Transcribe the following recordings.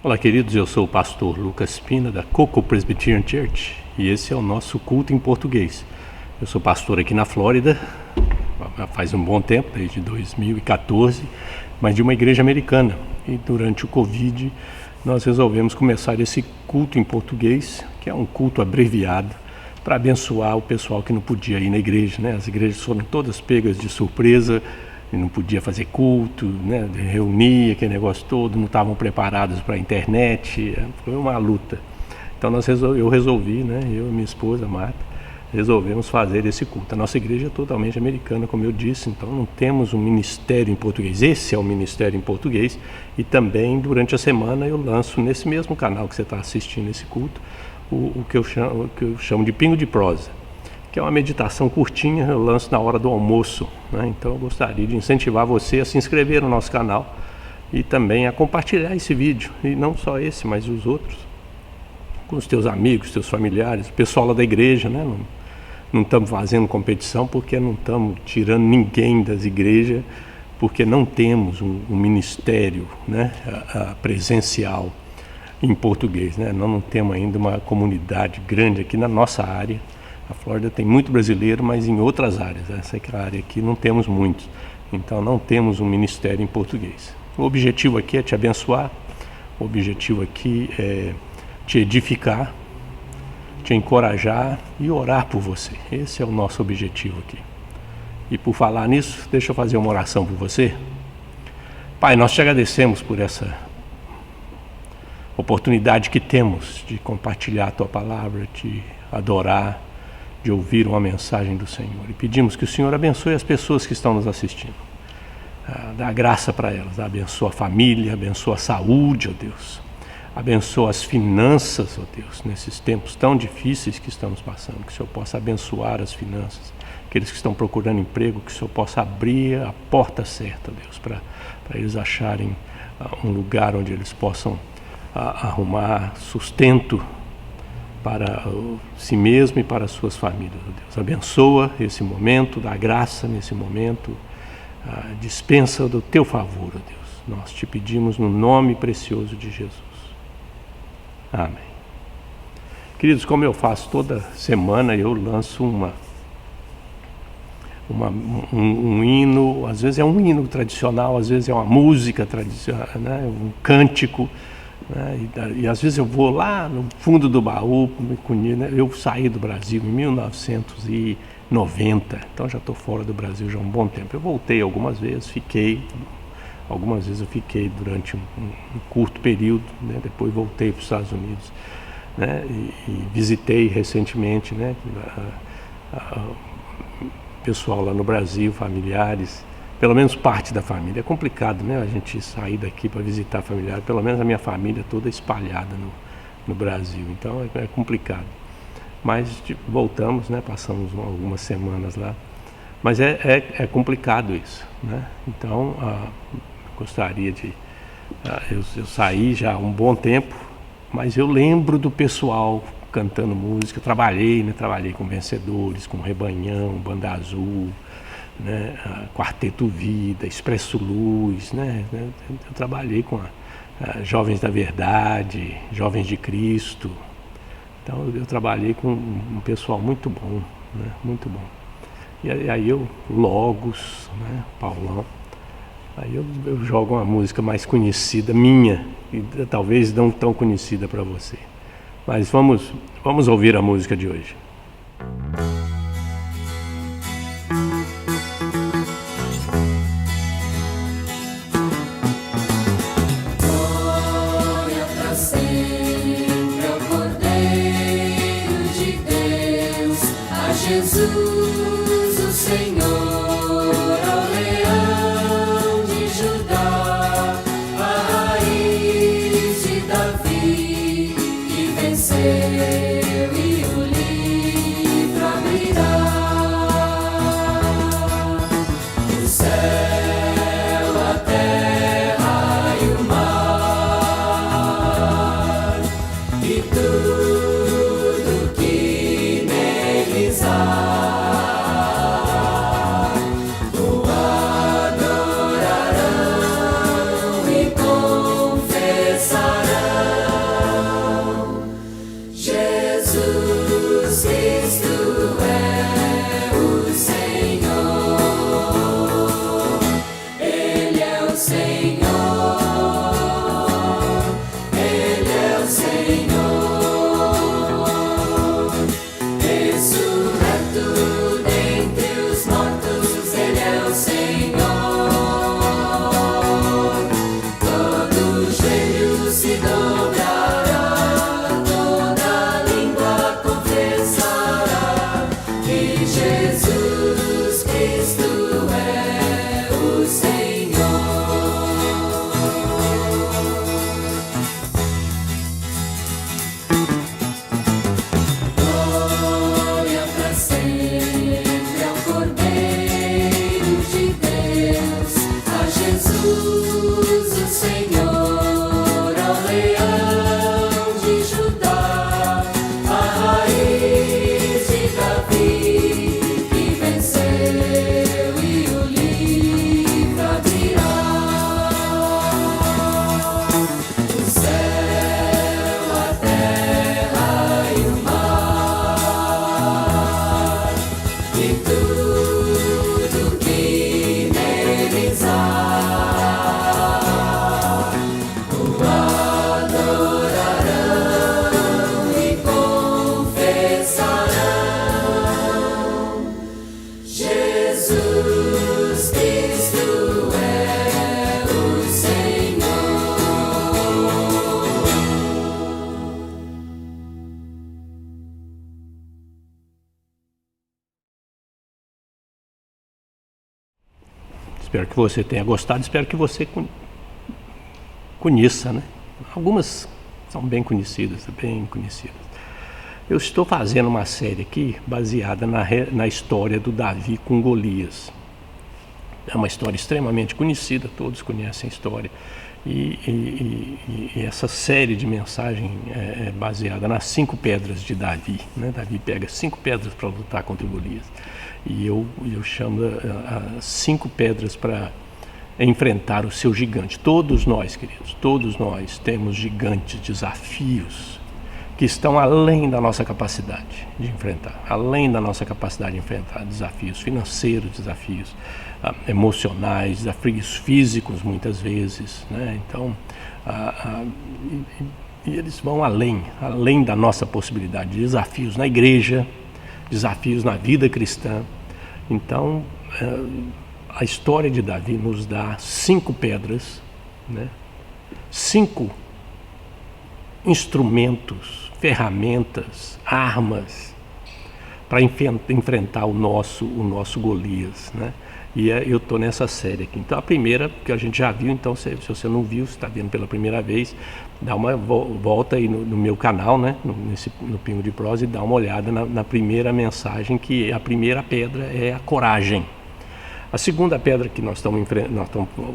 Olá, queridos, eu sou o pastor Lucas Pina, da Coco Presbyterian Church, e esse é o nosso culto em português. Eu sou pastor aqui na Flórida, faz um bom tempo, desde 2014, mas de uma igreja americana. E durante o Covid, nós resolvemos começar esse culto em português, que é um culto abreviado, para abençoar o pessoal que não podia ir na igreja, né? As igrejas foram todas pegas de surpresa, e não podia fazer culto, né? Reunir aquele negócio todo, não estavam preparados para a internet, foi uma luta. Então eu resolvi, né? Eu e minha esposa Marta, resolvemos fazer esse culto. A nossa igreja é totalmente americana, como eu disse, então não temos um ministério em português. Esse é o ministério em português, e também durante a semana eu lanço nesse mesmo canal que você está assistindo esse culto, o que eu chamo de Pingo de Prosa, que é uma meditação curtinha, eu lanço na hora do almoço, né? Então eu gostaria de incentivar você a se inscrever no nosso canal e também a compartilhar esse vídeo, e não só esse, mas os outros, com os teus amigos, teus familiares, o pessoal lá da igreja, né? Não estamos fazendo competição porque não estamos tirando ninguém das igrejas, porque não temos um ministério, né? Presencial em português, né? Nós não temos ainda uma comunidade grande aqui na nossa área. A Flórida tem muito brasileiro, mas em outras áreas. Essa área aqui não temos muitos. Então não temos um ministério em português. O objetivo aqui é te abençoar. O objetivo aqui é te edificar, te encorajar e orar por você. Esse é o nosso objetivo aqui. E por falar nisso, deixa eu fazer uma oração por você. Pai, nós te agradecemos por essa oportunidade que temos de compartilhar a tua palavra, de adorar, de ouvir uma mensagem do Senhor. E pedimos que o Senhor abençoe as pessoas que estão nos assistindo. Dá graça para elas, abençoa a família, abençoa a saúde, ó Deus. Abençoa as finanças, ó Deus, nesses tempos tão difíceis que estamos passando. Que o Senhor possa abençoar as finanças. Aqueles que estão procurando emprego, que o Senhor possa abrir a porta certa, Deus, para eles acharem um lugar onde eles possam arrumar sustento para si mesmo e para as suas famílias, ó Deus. Abençoa esse momento, dá graça nesse momento, dispensa do teu favor, ó Deus. Nós te pedimos no nome precioso de Jesus. Amém. Queridos, como eu faço toda semana, eu lanço um hino, às vezes é um hino tradicional, às vezes é uma música tradicional, né? Um cântico, né? E às vezes eu vou lá no fundo do baú, né? Eu saí do Brasil em 1990, então já estou fora do Brasil já há um bom tempo. Eu voltei algumas vezes, algumas vezes eu fiquei durante um curto período, né? Depois voltei para os Estados Unidos, né? E visitei recentemente, né? Pessoal lá no Brasil, familiares, pelo menos parte da família. É complicado, né? A gente sair daqui para visitar familiares, pelo menos a minha família toda espalhada no Brasil, então é complicado. Mas voltamos, né? Passamos algumas semanas lá, mas é complicado isso, né? Então gostaria de... eu saí já há um bom tempo, mas eu lembro do pessoal cantando música. Trabalhei com Vencedores, com Rebanhão, Banda Azul, né? Quarteto Vida, Expresso Luz, né? Eu trabalhei com Jovens da Verdade, Jovens de Cristo. Então eu trabalhei com um pessoal muito bom, né? Muito bom. E aí Logos, né? Paulão. Aí eu jogo uma música mais conhecida minha, e talvez não tão conhecida para você. Mas vamos ouvir a música de hoje. Glória pra sempre ao Cordeiro de Deus, a Jesus o Senhor, ao Leão de Judá, a raiz de Davi, que venceu e o livro abriu. Espero que você tenha gostado, espero que você conheça, né? Algumas são bem conhecidas. Eu estou fazendo uma série aqui baseada na história do Davi com Golias. É uma história extremamente conhecida, todos conhecem a história. E essa série de mensagem é baseada nas 5 pedras de Davi, né? Davi pega 5 pedras para lutar contra Golias. E eu chamo as 5 pedras para enfrentar o seu gigante. Todos nós, queridos, todos nós temos gigantes, desafios que estão além da nossa capacidade de enfrentar, além da nossa capacidade de enfrentar desafios financeiros, desafios emocionais, desafios físicos muitas vezes, né? Então, e eles vão além da nossa possibilidade, desafios na igreja, desafios na vida cristã. Então, a história de Davi nos dá 5 pedras, né? 5 instrumentos, ferramentas, armas para enfrentar o nosso Golias, né? E eu estou nessa série aqui. Então a primeira, que a gente já viu, então se você não viu, se está vendo pela primeira vez, dá uma volta aí no meu canal, né? no Pingo de Prosa, e dá uma olhada na primeira mensagem, que a primeira pedra é a coragem. A segunda pedra que nós estamos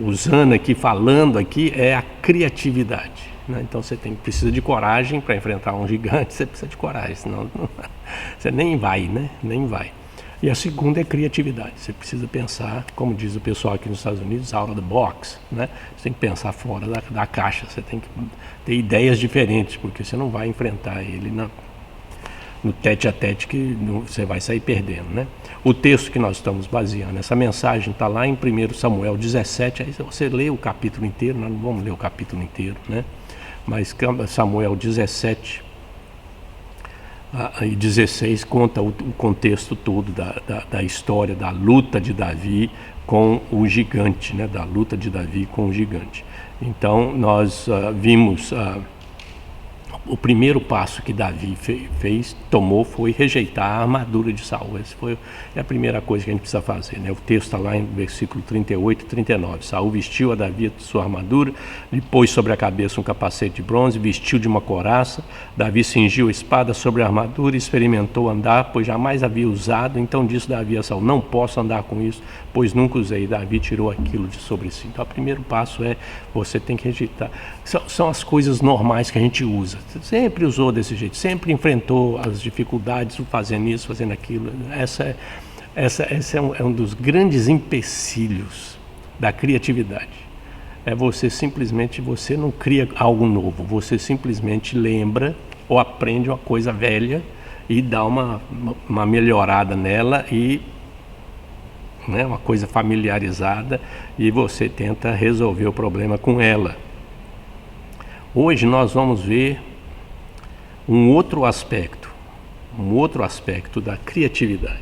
usando aqui, falando aqui, é a criatividade, né? Então você precisa de coragem para enfrentar um gigante, você precisa de coragem, senão você nem vai, né? Nem vai. E a segunda é criatividade. Você precisa pensar, como diz o pessoal aqui nos Estados Unidos, out of the box, né? Você tem que pensar fora da caixa, você tem que ter ideias diferentes, porque você não vai enfrentar ele no tete a tete, que você vai sair perdendo, né? O texto que nós estamos baseando, essa mensagem está lá em 1 Samuel 17, aí você lê o capítulo inteiro, nós não vamos ler o capítulo inteiro, né? Mas Samuel 17 e 16 conta o contexto todo da história da luta de Davi com o gigante, né? Da luta de Davi com o gigante. Então nós vimos o primeiro passo que Davi tomou foi rejeitar a armadura de Saul. Essa foi a primeira coisa que a gente precisa fazer, né? O texto está lá em versículo 38 e 39. Saul vestiu a Davi de sua armadura, lhe pôs sobre a cabeça um capacete de bronze, vestiu de uma couraça. Davi cingiu a espada sobre a armadura e experimentou andar, pois jamais havia usado. Então disse Davi a Saul: não posso andar com isso, pois nunca usei. Davi tirou aquilo de sobre si. Então o primeiro passo é, você tem que rejeitar. São as coisas normais que a gente usa. Sempre usou desse jeito, sempre enfrentou as dificuldades fazendo isso, fazendo aquilo. Essa é um dos grandes empecilhos da criatividade. É você não cria algo novo, você simplesmente lembra ou aprende uma coisa velha e dá uma melhorada nela, e, né, uma coisa familiarizada, e você tenta resolver o problema com ela. Hoje nós vamos ver um outro aspecto da criatividade.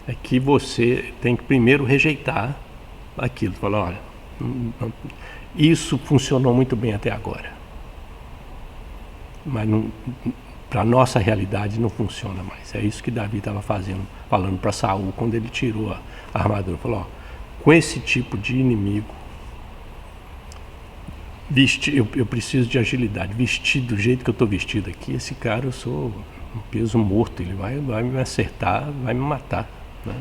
É que você tem que primeiro rejeitar aquilo, falar: olha, isso funcionou muito bem até agora, mas para a nossa realidade não funciona mais. É isso que Davi estava falando para Saul quando ele tirou a armadura. Falou: ó, com esse tipo de inimigo, eu preciso de agilidade. Vestir do jeito que eu estou vestido aqui, esse cara, eu sou um peso morto, ele vai me acertar, vai me matar, né?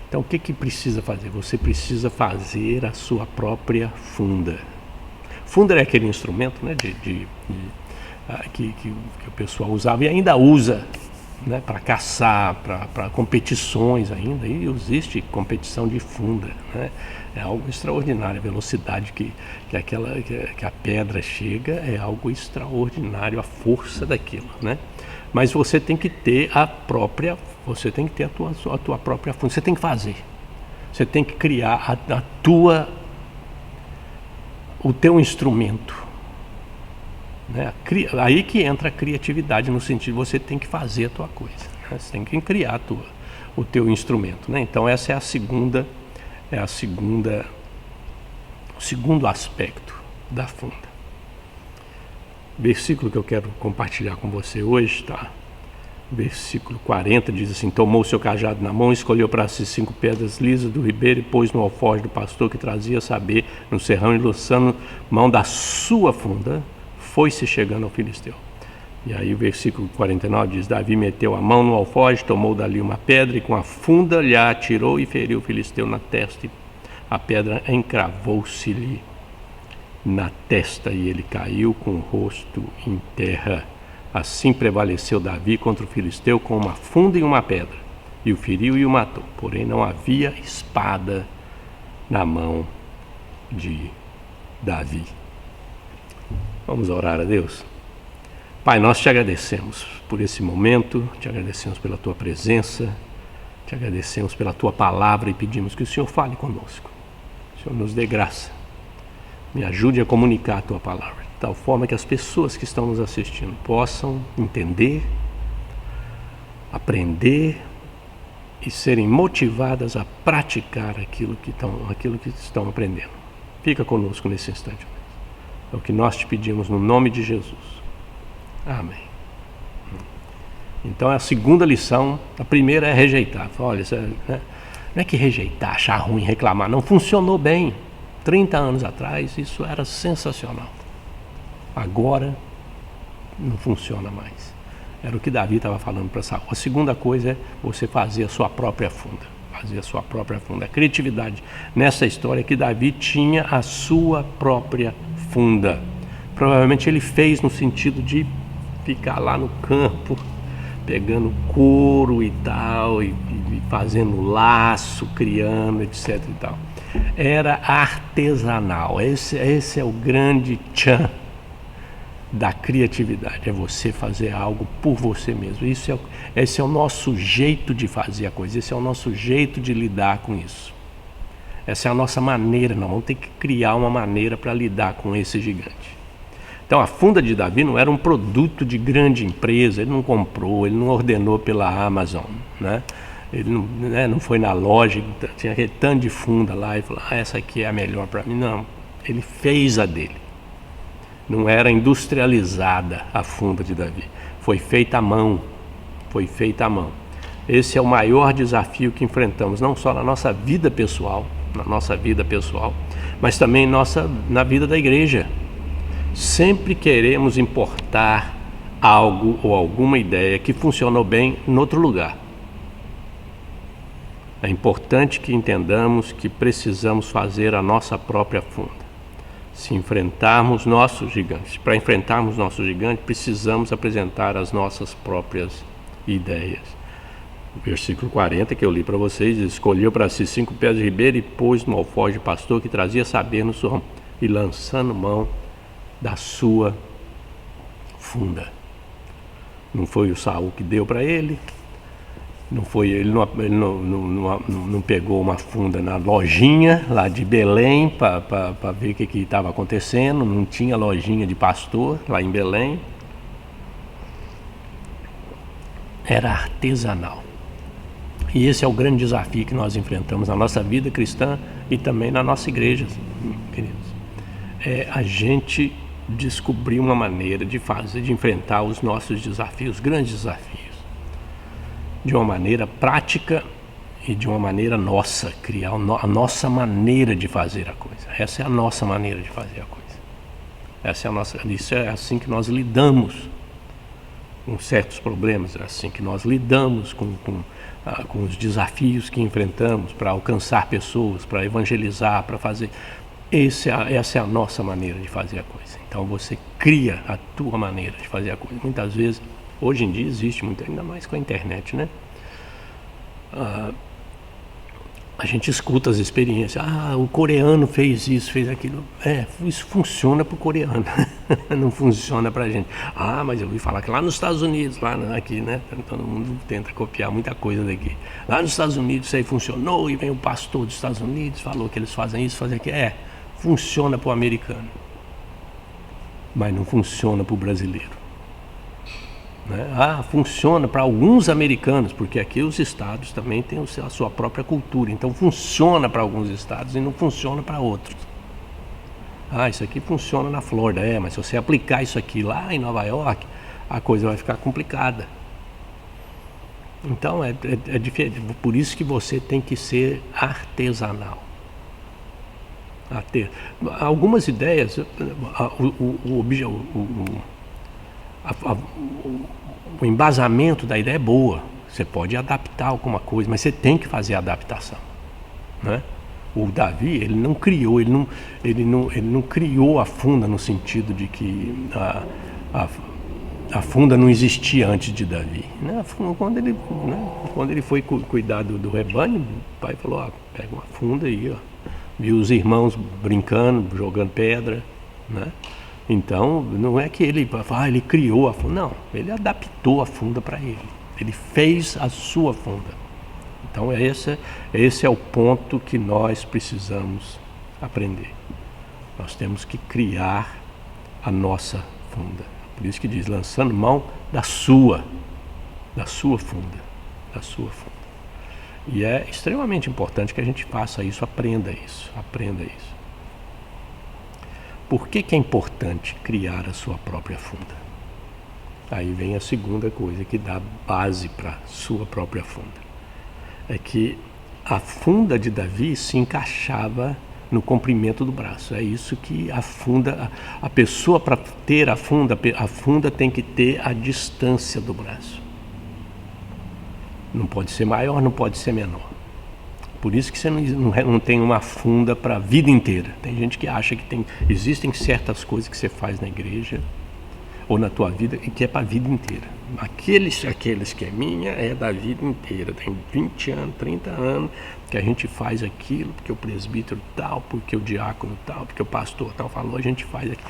Então o que precisa fazer? Você precisa fazer a sua própria funda. Funda é aquele instrumento, né, que o pessoal usava e ainda usa, né, para caçar, para competições ainda. E existe competição de funda, né? É algo extraordinário. A velocidade que a pedra chega é algo extraordinário, a força daquilo, né? Mas você tem que ter a tua própria funda. Você tem que fazer. Você tem que criar o teu instrumento, né? Aí que entra a criatividade, no sentido de você tem que fazer a tua coisa, né? Você tem que criar o teu instrumento, né? Então essa é o segundo aspecto da funda. Versículo que eu quero compartilhar com você hoje está Versículo 40 diz assim: tomou seu cajado na mão, escolheu para si 5 pedras lisas do ribeiro e pôs no alforje do pastor que trazia saber no serrão, e lançando mão da sua funda, foi-se chegando ao filisteu. E aí o versículo 49 diz: Davi meteu a mão no alforje, tomou dali uma pedra e com a funda lhe atirou e feriu o filisteu na testa. E a pedra encravou-se-lhe na testa e ele caiu com o rosto em terra. Assim prevaleceu Davi contra o filisteu com uma funda e uma pedra, e o feriu e o matou. Porém não havia espada na mão de Davi. Vamos orar a Deus. Pai, nós te agradecemos por esse momento, te agradecemos pela tua presença, te agradecemos pela tua palavra e pedimos que o Senhor fale conosco. O Senhor nos dê graça, me ajude a comunicar a tua palavra, de tal forma que as pessoas que estão nos assistindo possam entender, aprender e serem motivadas a praticar aquilo que estão aprendendo. Fica conosco nesse instante. É o que nós te pedimos no nome de Jesus. Amém. Então a segunda lição, a primeira é rejeitar. Olha, não é que rejeitar, achar ruim, reclamar, não funcionou bem. 30 anos atrás isso era sensacional. Agora não funciona mais. Era o que Davi estava falando para Saul. A segunda coisa é você fazer a sua própria funda. Fazer a sua própria funda. A criatividade nessa história é que Davi tinha a sua própria funda. Provavelmente ele fez no sentido de ficar lá no campo, pegando couro e tal, e fazendo laço, criando, etc. e tal. Era artesanal. Esse é o grande tchan da criatividade, é você fazer algo por você mesmo. Esse é o nosso jeito de fazer a coisa, esse é o nosso jeito de lidar com isso. Essa é a nossa maneira, nós vamos ter que criar uma maneira para lidar com esse gigante. Então a funda de Davi não era um produto de grande empresa, ele não comprou, ele não ordenou pela Amazon, né? Ele não foi na loja, tinha aquele tanto de funda lá e falou, essa aqui é a melhor para mim. Não, ele fez a dele. Não era industrializada a funda de Davi, foi feita à mão, Esse é o maior desafio que enfrentamos, não só na nossa vida pessoal, mas também na vida da igreja. Sempre queremos importar algo ou alguma ideia que funcionou bem em outro lugar. É importante que entendamos que precisamos fazer a nossa própria funda. Se enfrentarmos nossos gigantes, para enfrentarmos nossos gigantes, precisamos apresentar as nossas próprias ideias. O versículo 40 que eu li para vocês, escolheu para si 5 pedras de ribeiro e pôs no alforje de pastor que trazia saber no surrão, e lançando mão da sua funda. Não foi o Saul que deu para ele, ele não pegou uma funda na lojinha lá de Belém para ver o que estava acontecendo, não tinha lojinha de pastor lá em Belém. Era artesanal. E esse é o grande desafio que nós enfrentamos na nossa vida cristã e também na nossa igreja, queridos. É a gente descobrir uma maneira de enfrentar os nossos desafios, grandes desafios, de uma maneira prática e de uma maneira nossa, criar a nossa maneira de fazer a coisa. Essa é a nossa maneira de fazer a coisa. Isso é assim que nós lidamos com certos problemas, é assim que nós lidamos com os desafios que enfrentamos para alcançar pessoas, para evangelizar, para fazer. Essa é a nossa maneira de fazer a coisa. Então você cria a tua maneira de fazer a coisa. Muitas vezes, hoje em dia existe muito, ainda mais com a internet, né? A gente escuta as experiências. O coreano fez isso, fez aquilo. Isso funciona para o coreano, não funciona para a gente. Mas eu ouvi falar que lá nos Estados Unidos, aqui, né? Todo mundo tenta copiar muita coisa daqui. Lá nos Estados Unidos isso aí funcionou, e vem o pastor dos Estados Unidos, falou que eles fazem isso, fazem aquilo. Funciona para o americano, mas não funciona para o brasileiro. Funciona para alguns americanos, porque aqui os estados também têm a sua própria cultura, então funciona para alguns estados e não funciona para outros. Isso aqui funciona na Flórida, mas se você aplicar isso aqui lá em Nova York, a coisa vai ficar complicada. Então é diferente. Por isso que você tem que ser artesanal. Algumas ideias, o embasamento da ideia é boa. Você pode adaptar alguma coisa, mas você tem que fazer a adaptação, né? O Davi, ele não criou a funda no sentido de que a funda não existia antes de Davi, né? Quando ele foi cuidar do rebanho, o pai falou: pega uma funda aí, viu os irmãos brincando, jogando pedra, né? Então não é que ele criou a funda, não, ele adaptou a funda para ele, ele fez a sua funda. Então esse é o ponto que nós precisamos aprender. Nós temos que criar a nossa funda. Por isso que diz, lançando mão da sua funda. E é extremamente importante que a gente faça isso, aprenda isso. Por que é importante criar a sua própria funda? Aí vem a segunda coisa que dá base para a sua própria funda. É que a funda de Davi se encaixava no comprimento do braço. É isso que a pessoa, para ter a funda tem que ter a distância do braço. Não pode ser maior, não pode ser menor. Por isso que você não tem uma funda para a vida inteira. Tem gente que acha que existem certas coisas que você faz na igreja ou na tua vida e que é para a vida inteira. Aqueles que é minha é da vida inteira. Tem 20 anos, 30 anos que a gente faz aquilo, porque o presbítero tal, porque o diácono tal, porque o pastor tal falou, a gente faz aquilo.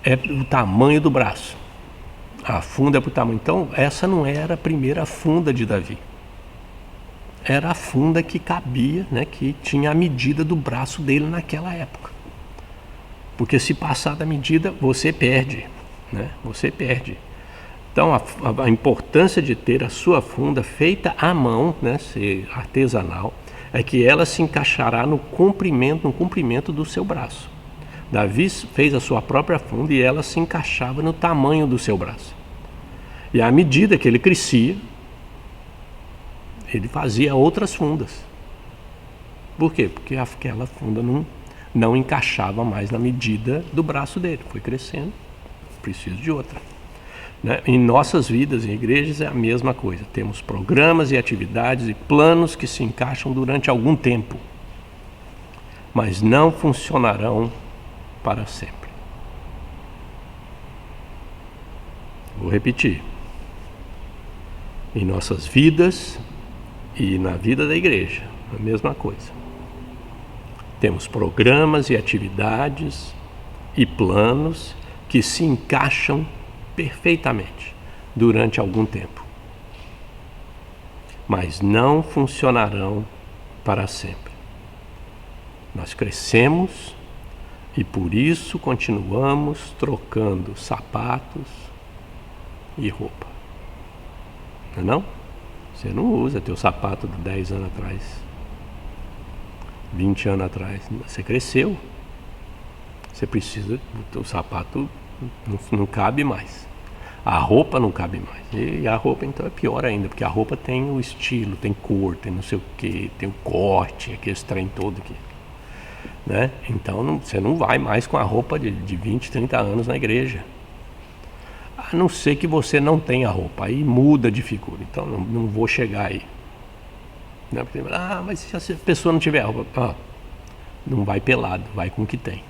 É o tamanho do braço. A funda é para o tamanho. Então, essa não era a primeira funda de Davi. Era a funda que cabia, né, que tinha a medida do braço dele naquela época. Porque se passar da medida, você perde, né? Você perde. Então, a importância de ter a sua funda feita à mão, né, ser artesanal, é que ela se encaixará no comprimento do seu braço. Davi fez a sua própria funda e ela se encaixava no tamanho do seu braço. E à medida que ele crescia, ele fazia outras fundas. Por quê? Porque aquela funda não encaixava mais na medida do braço dele. Foi crescendo, preciso de outra. Né? Em nossas vidas, em igrejas, é a mesma coisa. Temos programas e atividades e planos que se encaixam durante algum tempo, mas não funcionarão para sempre. Vou repetir. Em nossas vidas e na vida da igreja, a mesma coisa. Temos programas e atividades e planos que se encaixam perfeitamente durante algum tempo, mas não funcionarão para sempre. Nós crescemos e por isso continuamos trocando sapatos e roupa. Não? Você não usa teu sapato de 10 anos atrás, 20 anos atrás. Você cresceu. Você precisa, o teu sapato não cabe mais. A roupa não cabe mais. E a roupa então é pior ainda, porque a roupa tem o estilo, tem cor, tem não sei o que, tem o corte, aquele trem todo aqui. Né? Então você não vai mais com a roupa de 20, 30 anos na igreja. A não ser que você não tenha roupa, aí muda de figura. Então não vou chegar aí. Né? Porque, mas se a pessoa não tiver roupa, não vai pelado, vai com o que tem.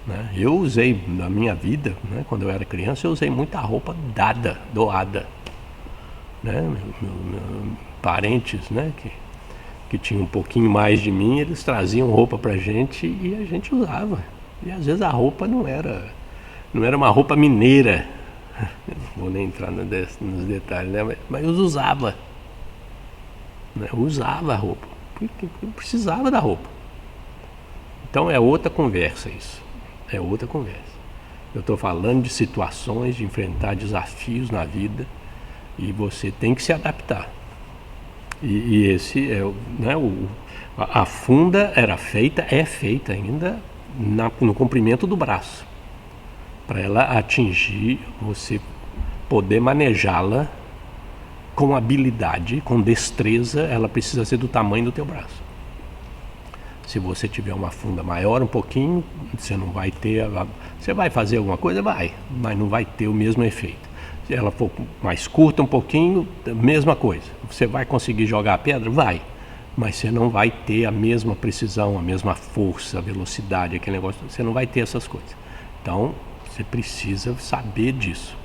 Né? Eu usei na minha vida, né, quando eu era criança, eu usei muita roupa doada. Né? Meus parentes, né, que tinham um pouquinho mais de mim, eles traziam roupa pra gente e a gente usava. E às vezes a roupa não era uma roupa mineira. Eu não vou nem entrar nos detalhes, né? Mas eu usava. Né? Eu usava a roupa, porque eu precisava da roupa. Então é outra conversa isso. É outra conversa. Eu estou falando de situações, de enfrentar desafios na vida e você tem que se adaptar. E esse é né, a funda é feita ainda no comprimento do braço, para ela atingir, você poder manejá-la com habilidade, com destreza, ela precisa ser do tamanho do teu braço. Se você tiver uma funda maior um pouquinho, você não vai ter... Você vai fazer alguma coisa? Vai, mas não vai ter o mesmo efeito. Se ela for mais curta um pouquinho, mesma coisa. Você vai conseguir jogar a pedra? Vai. Mas você não vai ter a mesma precisão, a mesma força, a velocidade, aquele negócio. Você não vai ter essas coisas. Então, você precisa saber disso,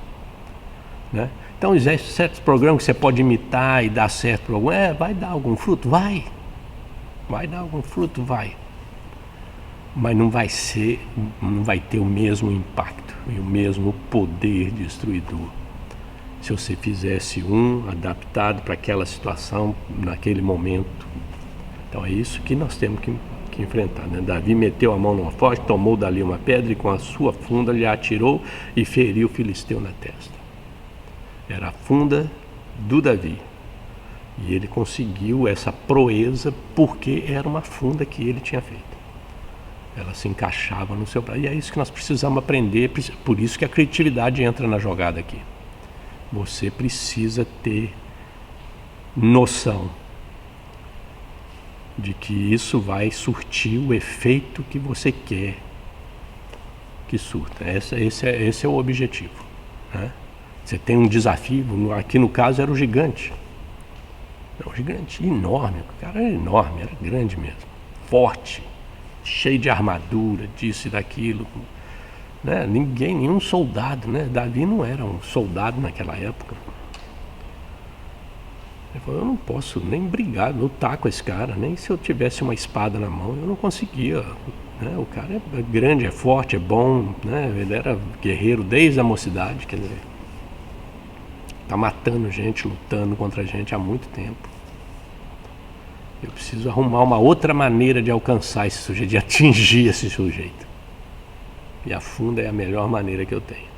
né? Então, existem certos programas que você pode imitar e dar certo para algum. Vai dar algum fruto? Vai. Vai dar algum fruto? Vai. Mas não vai ter o mesmo impacto e o mesmo poder destruidor se você fizesse adaptado para aquela situação, naquele momento. Então é isso que nós temos que enfrentar, né? Davi meteu a mão numa foice, tomou dali uma pedra e com a sua funda lhe atirou e feriu o filisteu na testa. Era a funda do Davi. E ele conseguiu essa proeza porque era uma funda que ele tinha feito. Ela se encaixava no seu braço. E é isso que nós precisamos aprender, por isso que a criatividade entra na jogada aqui. Você precisa ter noção de que isso vai surtir o efeito que você quer que surta. Esse é o objetivo, né? Você tem um desafio, aqui no caso era o gigante. Era um gigante enorme, o cara era enorme, era grande mesmo, forte, cheio de armadura, disso e daquilo, né? Nenhum soldado, né? Davi não era um soldado naquela época. Ele falou, eu não posso nem brigar, lutar com esse cara, nem se eu tivesse uma espada na mão, eu não conseguia, né? O cara é grande, é forte, é bom, né? Ele era guerreiro desde a mocidade, quer dizer, tá matando gente, lutando contra a gente há muito tempo. Eu preciso arrumar uma outra maneira de alcançar esse sujeito, de atingir esse sujeito. E a funda é a melhor maneira que eu tenho.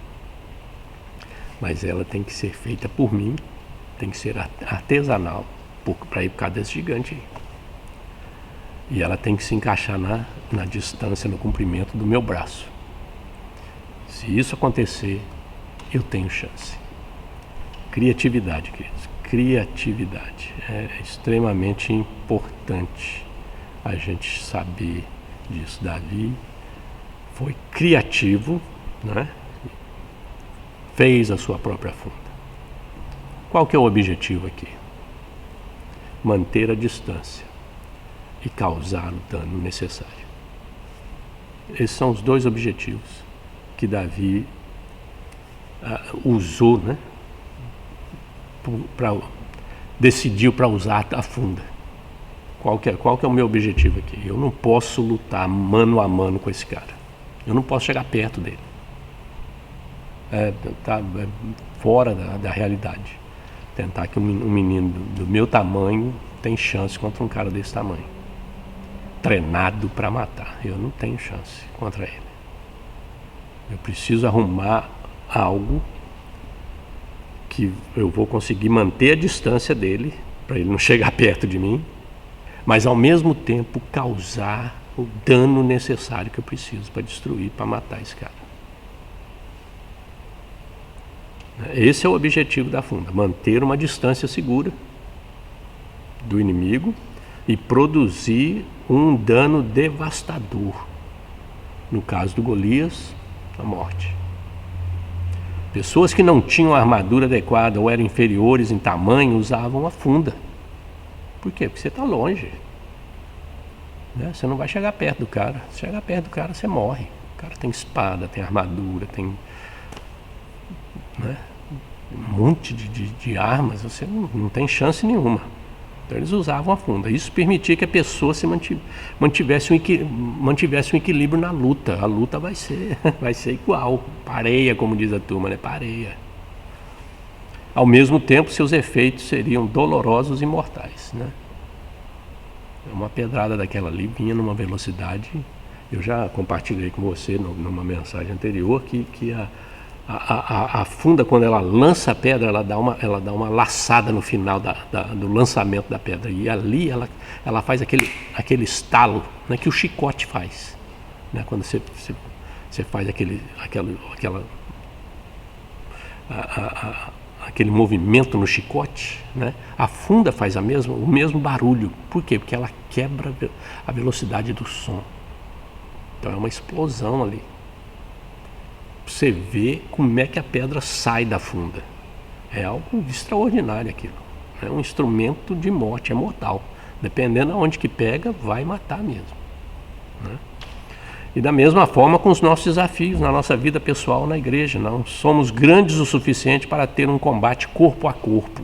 Mas ela tem que ser feita por mim, tem que ser artesanal, para ir por causa desse gigante aí. E ela tem que se encaixar na distância, no comprimento do meu braço. Se isso acontecer, eu tenho chance. Criatividade, queridos. Criatividade. É extremamente importante a gente saber disso. Davi foi criativo, né? Fez a sua própria funda. Qual que é o objetivo aqui? Manter a distância e causar o dano necessário. Esses são os dois objetivos que Davi usou, né? Decidiu para usar a funda. Qual que é o meu objetivo aqui? Eu não posso lutar mano a mano com esse cara. Eu não posso chegar perto dele. Tá fora da realidade. Tentar que um menino do meu tamanho tem chance contra um cara desse tamanho. Treinado para matar. Eu não tenho chance contra ele. Eu preciso arrumar algo que eu vou conseguir manter a distância dele, para ele não chegar perto de mim, mas ao mesmo tempo causar o dano necessário que eu preciso para destruir, para matar esse cara. Esse é o objetivo da funda, manter uma distância segura do inimigo e produzir um dano devastador. No caso do Golias, a morte. Pessoas que não tinham a armadura adequada ou eram inferiores em tamanho usavam a funda. Por quê? Porque você está longe, né? Você não vai chegar perto do cara. Se chegar perto do cara, você morre. O cara tem espada, tem armadura, tem, né, um monte de armas. Você não tem chance nenhuma. Então eles usavam a funda. Isso permitia que a pessoa se mantivesse um equilíbrio na luta. A luta vai ser igual, pareia, como diz a turma, né? Pareia. Ao mesmo tempo, seus efeitos seriam dolorosos e mortais, né? Uma pedrada daquela ali vinha numa velocidade. Eu já compartilhei com você numa mensagem anterior que a funda, quando ela lança a pedra, ela dá uma laçada no final do lançamento da pedra. E ali ela faz aquele estalo, né, que o chicote faz, né, quando você aquele movimento no chicote, né? A funda faz o mesmo barulho. Por quê? Porque ela quebra a velocidade do som. Então é uma explosão ali. Você vê como é que a pedra sai da funda. É algo extraordinário aquilo. É um instrumento de morte, é mortal. Dependendo aonde que pega, vai matar mesmo, né? E da mesma forma com os nossos desafios na nossa vida pessoal na igreja. Não somos grandes o suficiente para ter um combate corpo a corpo,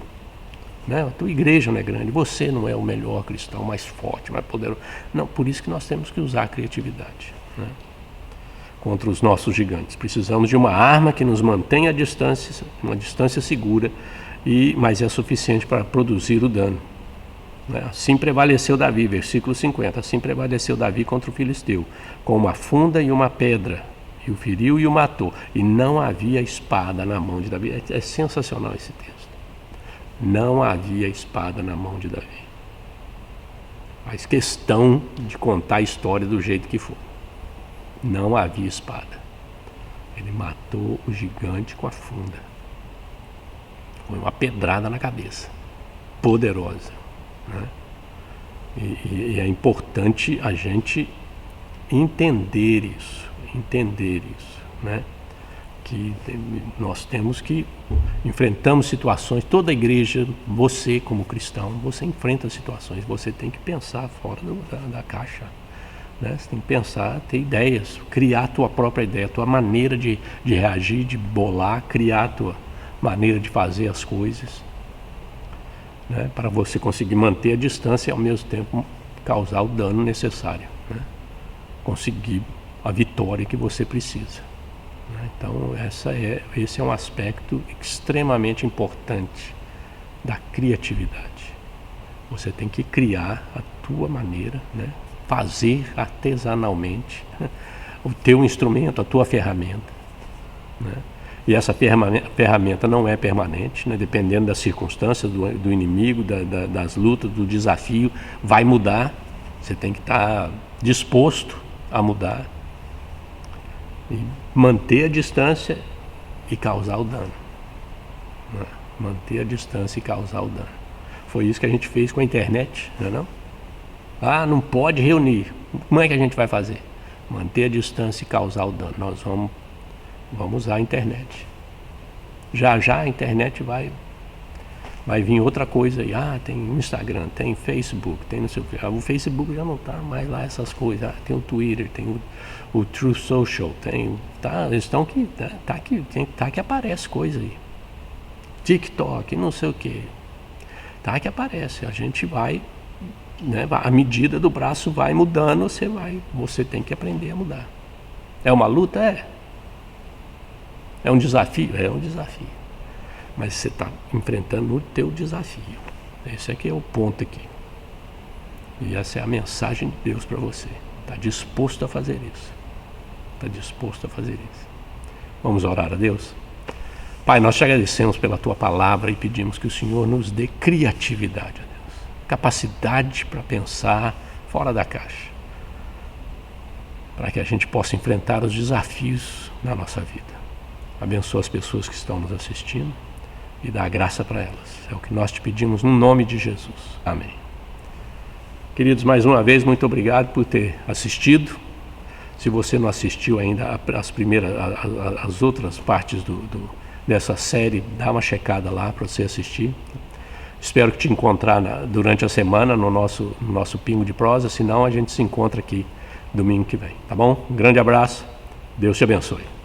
né? A tua igreja não é grande, você não é o melhor cristão, mais forte, mais poderoso. Não, por isso que nós temos que usar a criatividade, né? Contra os nossos gigantes. Precisamos de uma arma que nos mantenha a distância, uma distância segura, mas é suficiente para produzir o dano. Assim prevaleceu Davi, versículo 50, assim prevaleceu Davi contra o filisteu, com uma funda e uma pedra, e o feriu e o matou, e não havia espada na mão de Davi. É sensacional esse texto. Não havia espada na mão de Davi. Faz questão de contar a história do jeito que for. Não havia espada. Ele matou o gigante com a funda. Foi uma pedrada na cabeça, poderosa, né? E é importante a gente entender isso, né? Que nós temos que enfrentamos situações, toda a igreja, você como cristão, você enfrenta situações, você tem que pensar fora da caixa, né? Você tem que pensar, ter ideias, criar a tua própria ideia, a tua maneira de reagir, de bolar, criar a tua maneira de fazer as coisas, né? Para você conseguir manter a distância e ao mesmo tempo causar o dano necessário, né? Conseguir a vitória que você precisa, né? Então esse é um aspecto extremamente importante da criatividade. Você tem que criar a tua maneira, né? Fazer artesanalmente, né? O teu instrumento, a tua ferramenta, né? E essa ferramenta não é permanente, né? Dependendo das circunstâncias, do inimigo, das lutas, do desafio, vai mudar. Você tem que estar disposto a mudar e manter a distância e causar o dano, né? Manter a distância e causar o dano. Foi isso que a gente fez com a internet, não é não? Ah, não pode reunir. Como é que a gente vai fazer? Manter a distância e causar o dano. Nós vamos usar a internet. Já a internet vai vir outra coisa aí. Ah, tem Instagram, tem Facebook, tem não sei o que. O Facebook já não está mais lá essas coisas. Ah, tem o Twitter, tem o True Social, eles estão que tá que aparece coisa aí. TikTok, não sei o que. Tá que aparece. A gente vai, né, a medida do braço vai mudando, você tem que aprender a mudar. É uma luta? É um desafio? É um desafio. Mas você está enfrentando o teu desafio. Esse aqui é o ponto aqui. E essa é a mensagem de Deus para você. Está disposto a fazer isso. Está disposto a fazer isso. Vamos orar a Deus? Pai, nós te agradecemos pela tua palavra e pedimos que o Senhor nos dê criatividade, a Deus. Capacidade para pensar fora da caixa. Para que a gente possa enfrentar os desafios na nossa vida. Abençoa as pessoas que estão nos assistindo e dá graça para elas. É o que nós te pedimos no nome de Jesus. Amém. Queridos, mais uma vez, muito obrigado por ter assistido. Se você não assistiu ainda as outras partes dessa série, dá uma checada lá para você assistir. Espero que te encontrar durante a semana no nosso Pingo de Prosa, senão a gente se encontra aqui domingo que vem, tá bom? Um grande abraço, Deus te abençoe.